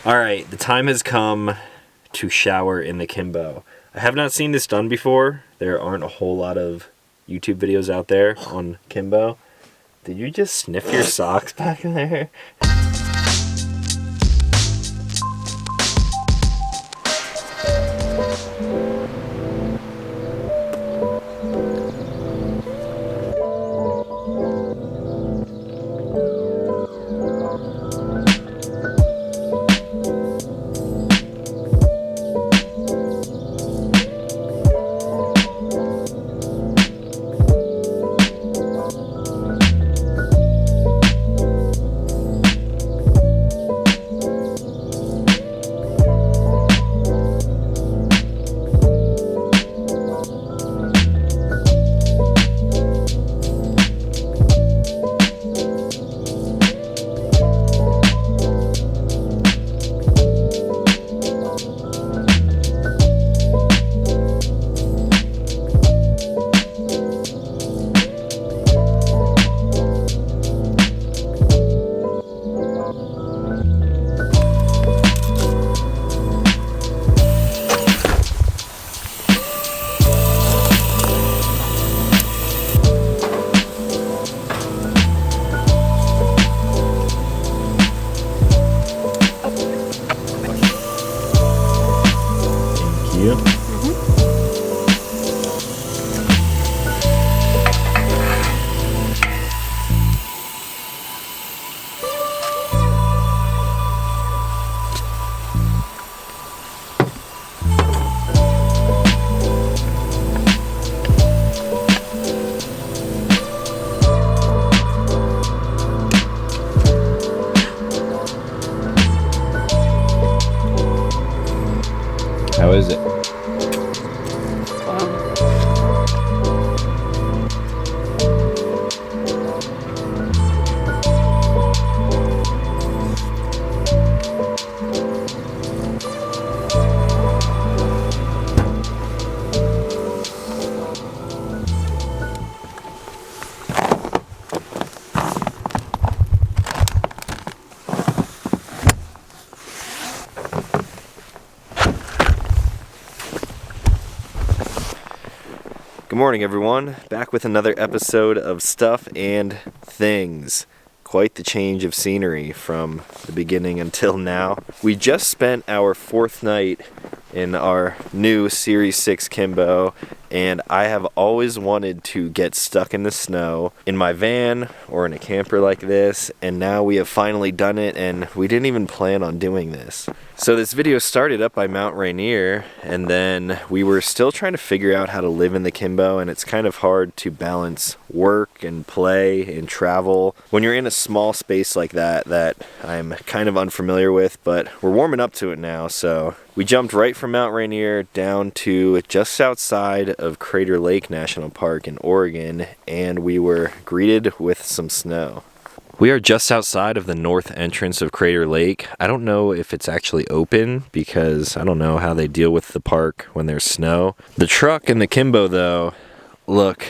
Alright, the time has come to shower in the Kimbo. I have not seen this done before. There aren't a whole lot of YouTube videos out there on Kimbo. Did you just sniff your socks back in there? Yep. How is it? Good morning, everyone. Back with another episode of Stuff and Things. Quite the change of scenery from the beginning until now. We just spent our fourth night in our new Series 6 Kimbo, and I have always wanted to get stuck in the snow in my van or in a camper like this, and now we have finally done it, and we didn't even plan on doing this. So this video started up by Mount Rainier, and then we were still trying to figure out how to live in the Kimbo, and it's kind of hard to balance work and play and travel when you're in a small space like that I'm kind of unfamiliar with, but we're warming up to it now. So we jumped right from Mount Rainier down to just outside of Crater Lake National Park in Oregon, and we were greeted with some snow. We are just outside of the north entrance of Crater Lake. I don't know if it's actually open because I don't know how they deal with the park when there's snow. The truck and the Kimbo, though, look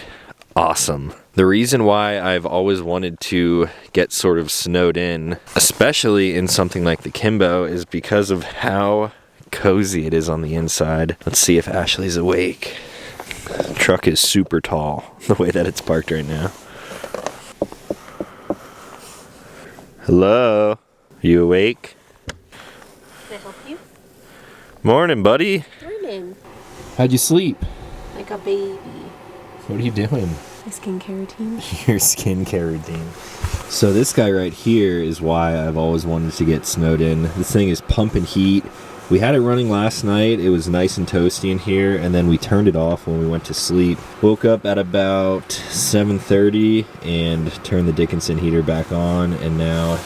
awesome. The reason why I've always wanted to get sort of snowed in, especially in something like the Kimbo, is because of how cozy it is on the inside. Let's see if Ashley's awake. The truck is super tall, the way that it's parked right now. Hello? You awake? Can I help you? Morning, buddy. Morning. How'd you sleep? Like a baby. What are you doing? My skincare routine. Your skincare routine. So this guy right here is why I've always wanted to get snowed in. This thing is pumping heat. We had it running last night. It was nice and toasty in here, and then we turned it off when we went to sleep. Woke up at about 7:30 and turned the Dickinson heater back on, and now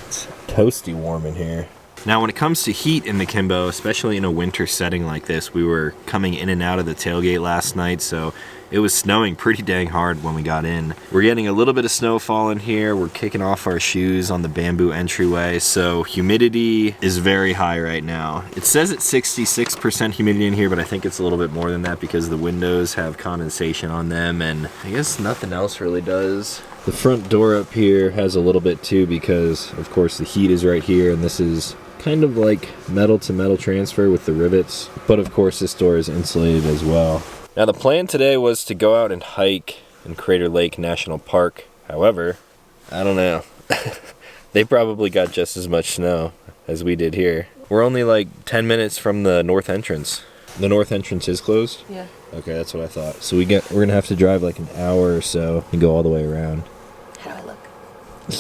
it's toasty warm in here. Now, when it comes to heat in the Kimbo, especially in a winter setting like this, we were coming in and out of the tailgate last night, so it was snowing pretty dang hard when we got in. We're getting a little bit of snowfall in here. We're kicking off our shoes on the bamboo entryway, so humidity is very high right now. It says it's 66% humidity in here, but I think it's a little bit more than that because the windows have condensation on them, and I guess nothing else really does. The front door up here has a little bit too because, of course, the heat is right here, and this is kind of like metal to metal transfer with the rivets, but of course this door is insulated as well. Now the plan today was to go out and hike in Crater Lake National Park. However, I don't know. They probably got just as much snow as we did here. We're only like 10 minutes from the north entrance. The north entrance is closed? Yeah. Okay, that's what I thought. So we're gonna have to drive like an hour or so and go all the way around. How do I look?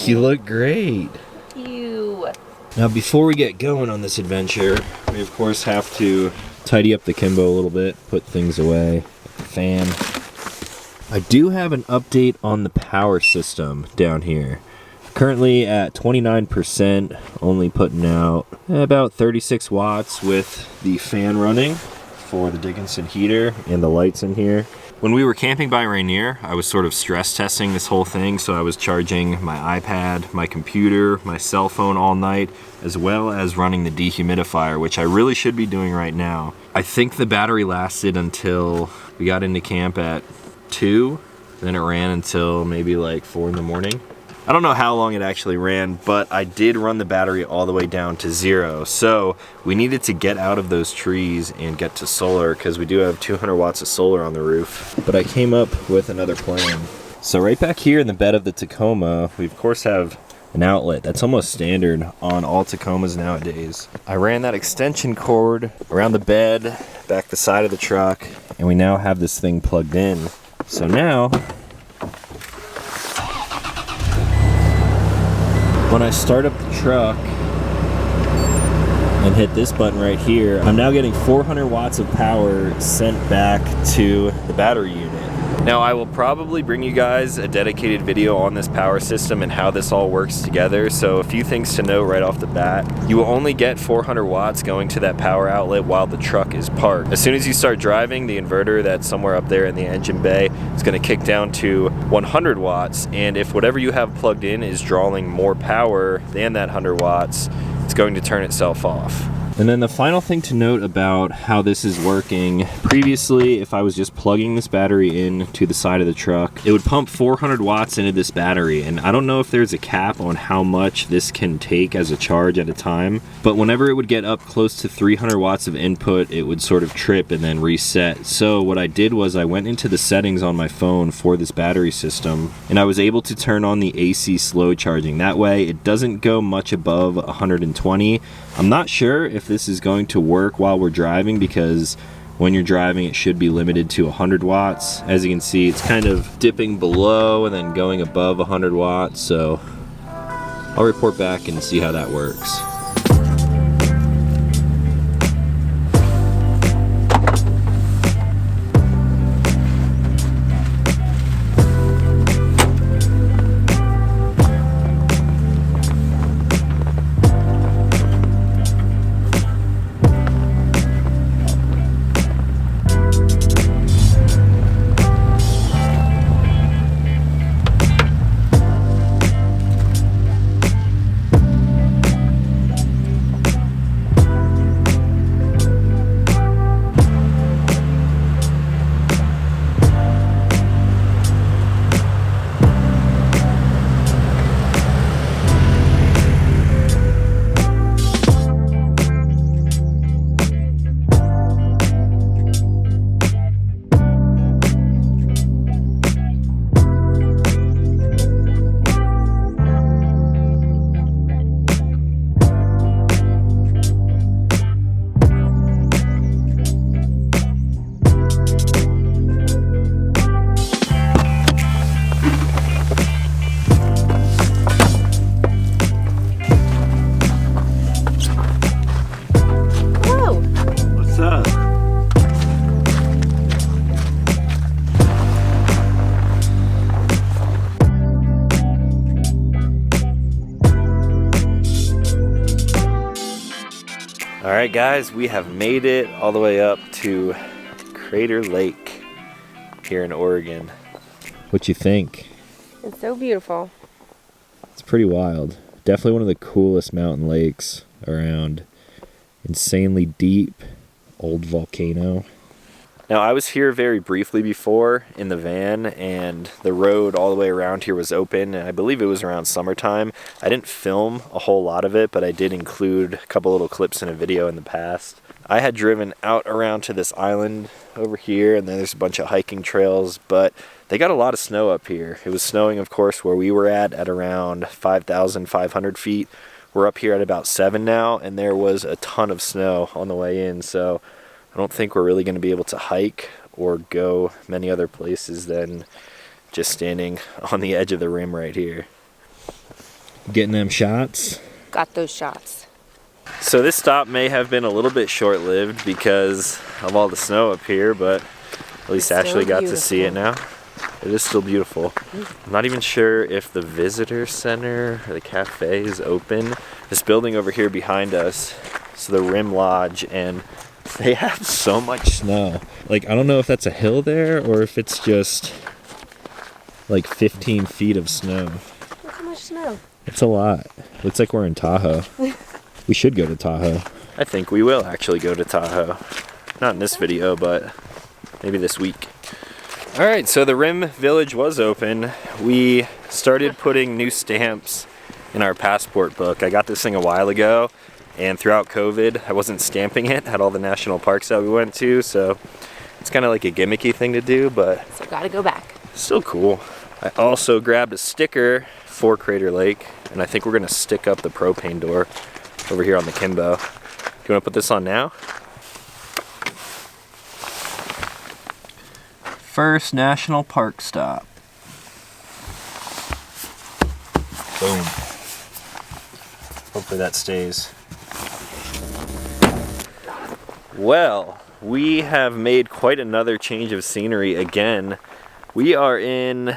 You look great. You. Now before we get going on this adventure, we of course have to tidy up the Kimbo a little bit, put things away, the fan. I do have an update on the power system down here. Currently at 29%, only putting out about 36 watts with the fan running for the Dickinson heater and the lights in here. When we were camping by Rainier, I was sort of stress testing this whole thing, so I was charging my iPad, my computer, my cell phone all night, as well as running the dehumidifier, which I really should be doing right now. I think the battery lasted until we got into camp at 2, then it ran until maybe like 4 in the morning. I don't know how long it actually ran, but I did run the battery all the way down to 0. So we needed to get out of those trees and get to solar because we do have 200 watts of solar on the roof. But I came up with another plan. So right back here in the bed of the Tacoma, we of course have an outlet. That's almost standard on all Tacomas nowadays. I ran that extension cord around the bed, back the side of the truck, and we now have this thing plugged in. So now, when I start up the truck and hit this button right here, I'm now getting 400 watts of power sent back to the battery unit. Now I will probably bring you guys a dedicated video on this power system and how this all works together. So a few things to note right off the bat. You will only get 400 watts going to that power outlet while the truck is parked. As soon as you start driving, the inverter that's somewhere up there in the engine bay is going to kick down to 100 watts. And if whatever you have plugged in is drawing more power than that 100 watts, it's going to turn itself off. And then the final thing to note about how this is working, previously if I was just plugging this battery in to the side of the truck, it would pump 400 watts into this battery, and I don't know if there's a cap on how much this can take as a charge at a time, but whenever it would get up close to 300 watts of input, it would sort of trip and then reset. So what I did was I went into the settings on my phone for this battery system, and I was able to turn on the AC slow charging. That way it doesn't go much above 120. I'm not sure if this is going to work while we're driving, because when you're driving it should be limited to 100 watts. As you can see, it's kind of dipping below and then going above 100 watts, so I'll report back and see how that works. Alright guys, we have made it all the way up to Crater Lake here in Oregon. What you think? It's so beautiful. It's pretty wild. Definitely one of the coolest mountain lakes around. Insanely deep, old volcano. Now, I was here very briefly before in the van, and the road all the way around here was open, and I believe it was around summertime. I didn't film a whole lot of it, but I did include a couple little clips in a video in the past. I had driven out around to this island over here, and then there's a bunch of hiking trails, but they got a lot of snow up here. It was snowing, of course, where we were at around 5,500 feet. We're up here at about 7 now, and there was a ton of snow on the way in, so I don't think we're really going to be able to hike or go many other places than just standing on the edge of the rim right here. Getting them shots? Got those shots. So this stop may have been a little bit short-lived because of all the snow up here, but at least Ashley got to see it now. It is still beautiful. I'm not even sure if the visitor center or the cafe is open. This building over here behind us, so the Rim Lodge, and they have so much snow. Like, I don't know if that's a hill there or if it's just like 15 feet of snow. Look how much snow. It's a lot. Looks like we're in Tahoe. We should go to Tahoe. I think we will actually go to Tahoe. Not in this video, but maybe this week. Alright, so the Rim Village was open. We started putting new stamps in our passport book. I got this thing a while ago, and throughout COVID, I wasn't stamping it at all the national parks that we went to, so it's kind of like a gimmicky thing to do, but So gotta go back. still cool. I also grabbed a sticker for Crater Lake, and I think we're gonna stick up the propane door over here on the Kimbo. Do you wanna put this on now? First national park stop. Boom. Hopefully that stays. Well, we have made quite another change of scenery again. We are in,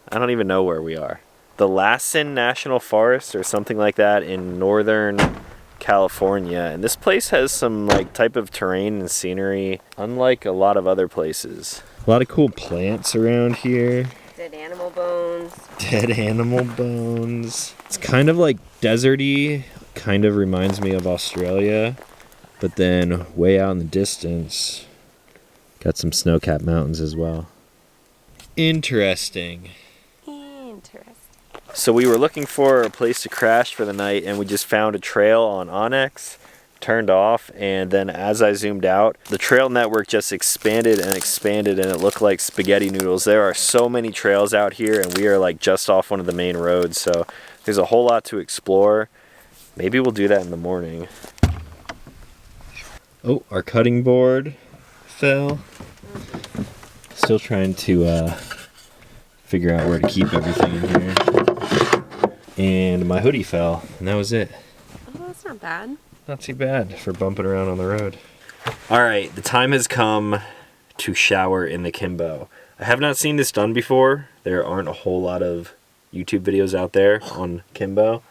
I don't even know where we are. The Lassen National Forest or something like that in northern California. And this place has some like type of terrain and scenery unlike a lot of other places. A lot of cool plants around here. Dead animal bones. Dead animal bones. It's kind of like deserty, kind of reminds me of Australia. But then way out in the distance, got some snow-capped mountains as well. Interesting. Interesting. So we were looking for a place to crash for the night, and we just found a trail on Onyx, turned off, and then as I zoomed out, the trail network just expanded and expanded, and it looked like spaghetti noodles. There are so many trails out here, and we are like just off one of the main roads, so there's a whole lot to explore. Maybe we'll do that in the morning. Oh, our cutting board fell. Still trying to figure out where to keep everything in here. And my hoodie fell, and that was it. Oh, that's not bad. Not too bad for bumping around on the road. Alright, the time has come to shower in the Kimbo. I have not seen this done before. There aren't a whole lot of YouTube videos out there on Kimbo.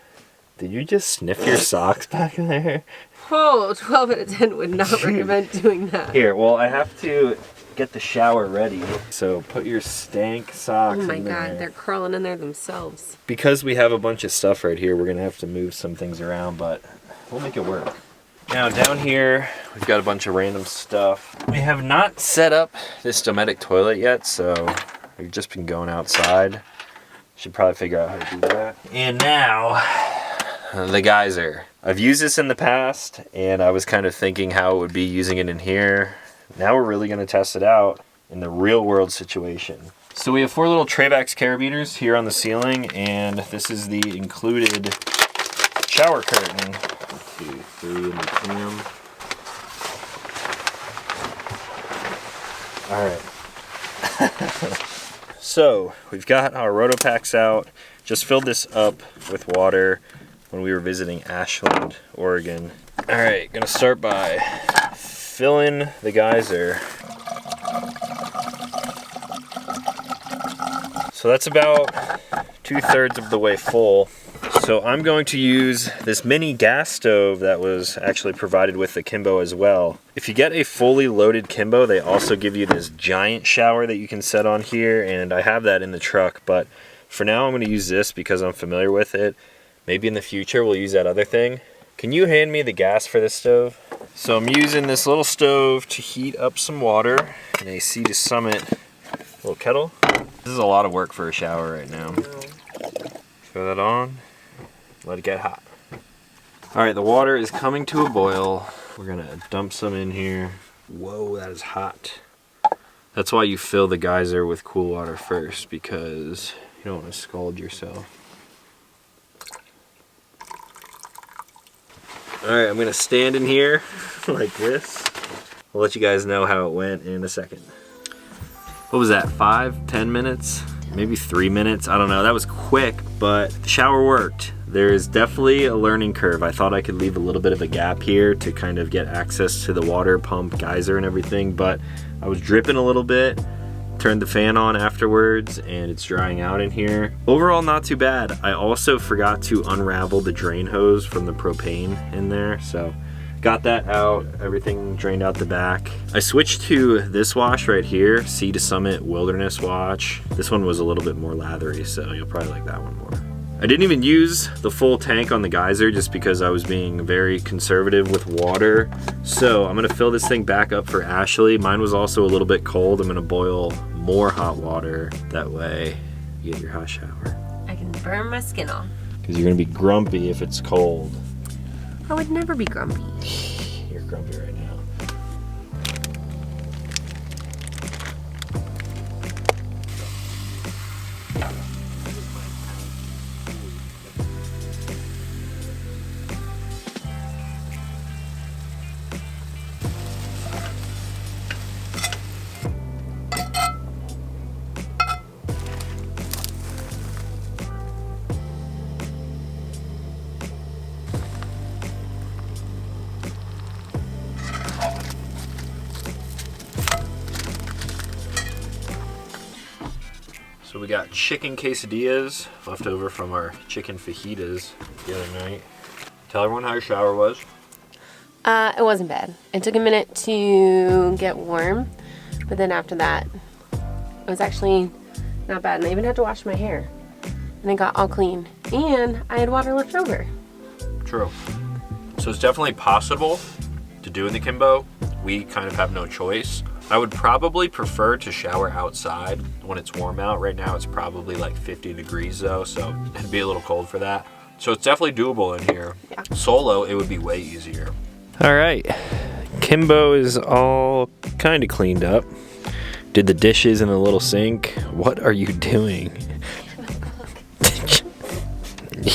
Did you just sniff your socks back there? Oh, 12 out of 10 would not recommend doing that. Here, well, I have to get the shower ready. So put your stank socks Oh my in there. god, they're crawling in there themselves. Because we have a bunch of stuff right here, we're going to have to move some things around, but we'll make it work. Now down here, we've got a bunch of random stuff. We have not set up this Dometic toilet yet, so we've just been going outside. Should probably figure out how to do that. And now, the geyser. I've used this in the past, and I was kind of thinking how it would be using it in here. Now we're really going to test it out in the real world situation. So we have 4 little Travax carabiners here on the ceiling, and this is the included shower curtain. 1, 2, 3 in between them. Alright. So we've got our Rotopacks out. Just filled this up with water when we were visiting Ashland, Oregon. Alright, gonna start by filling the geyser. So that's about 2/3 of the way full. So I'm going to use this mini gas stove that was actually provided with the Kimbo as well. If you get a fully loaded Kimbo, they also give you this giant shower that you can set on here, and I have that in the truck, but for now I'm going to use this because I'm familiar with it. Maybe in the future we'll use that other thing. Can you hand me the gas for this stove? So I'm using this little stove to heat up some water, an AC to Summit little kettle. This is a lot of work for a shower right now. Throw that on, let it get hot. All right, the water is coming to a boil. We're gonna dump some in here. Whoa, that is hot. That's why you fill the geyser with cool water first, because you don't want to scald yourself. Alright, I'm gonna stand in here like this. I'll let you guys know how it went in a second. What was that, 5-10 minutes? Maybe 3 minutes? I don't know, that was quick, but the shower worked. There is definitely a learning curve. I thought I could leave a little bit of a gap here to kind of get access to the water pump, geyser and everything, but I was dripping a little bit. Turned the fan on afterwards and it's drying out in here. Overall, not too bad. I also forgot to unravel the drain hose from the propane in there, so got that out, everything drained out the back. I switched to this wash right here, Sea to Summit Wilderness Wash. This one was a little bit more lathery, so you'll probably like that one more. I didn't even use the full tank on the geyser just because I was being very conservative with water. So I'm gonna fill this thing back up for Ashley. Mine was also a little bit cold. I'm gonna boil more hot water. That way you get your hot shower. I can burn my skin off. Because you're gonna be grumpy if it's cold. I would never be grumpy. You're grumpy right now. So we got chicken quesadillas left over from our chicken fajitas the other night. Tell everyone how your shower was. It wasn't bad. It took a minute to get warm, but then after that, it was actually not bad. And I even had to wash my hair. And it got all clean. And I had water left over. True. So it's definitely possible to do in the Kimbo. We kind of have no choice. I would probably prefer to shower outside when it's warm out. Right now it's probably like 50 degrees though, so it'd be a little cold for that. So it's definitely doable in here. Yeah. Solo, it would be way easier. All right, Kimbo is all kind of cleaned up. Did the dishes in the little sink. What are you doing?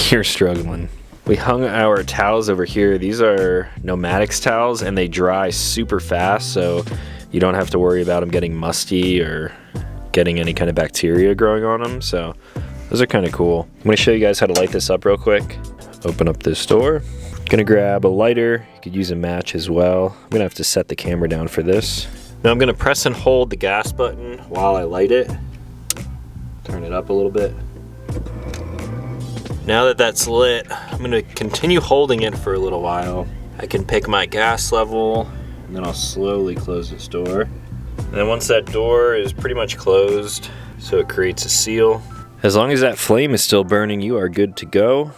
You're struggling. We hung our towels over here. These are Nomadix towels and they dry super fast, so you don't have to worry about them getting musty or getting any kind of bacteria growing on them. So those are kind of cool. I'm gonna show you guys how to light this up real quick. Open up this door. Gonna grab a lighter. You could use a match as well. I'm gonna have to set the camera down for this. Now I'm gonna press and hold the gas button while I light it. Turn it up a little bit. Now that that's lit, I'm gonna continue holding it for a little while. I can pick my gas level, and then I'll slowly close this door. And then once that door is pretty much closed, so it creates a seal. As long as that flame is still burning, you are good to go.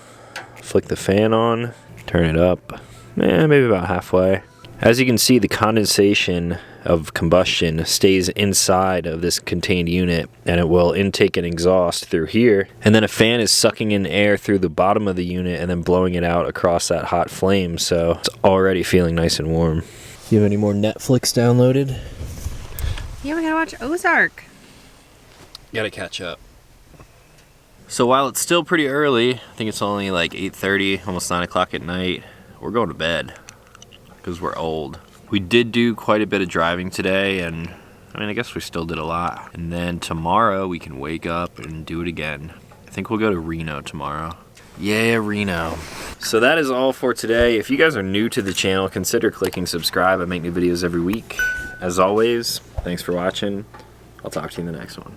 Flick the fan on, turn it up, maybe about halfway. As you can see, the condensation of combustion stays inside of this contained unit, and it will intake and exhaust through here. And then a fan is sucking in air through the bottom of the unit and then blowing it out across that hot flame, so it's already feeling nice and warm. You have any more Netflix downloaded? Yeah, we gotta watch Ozark. Gotta catch up. So while it's still pretty early, I think it's only like 8:30, almost 9 o'clock at night, we're going to bed because we're old. We did do quite a bit of driving today, and I mean, I guess we still did a lot. And then tomorrow we can wake up and do it again. I think we'll go to Reno tomorrow. Yeah, Reno. So that is all for today. If you guys are new to the channel, consider clicking subscribe. I make new videos every week. As always, thanks for watching. I'll talk to you in the next one.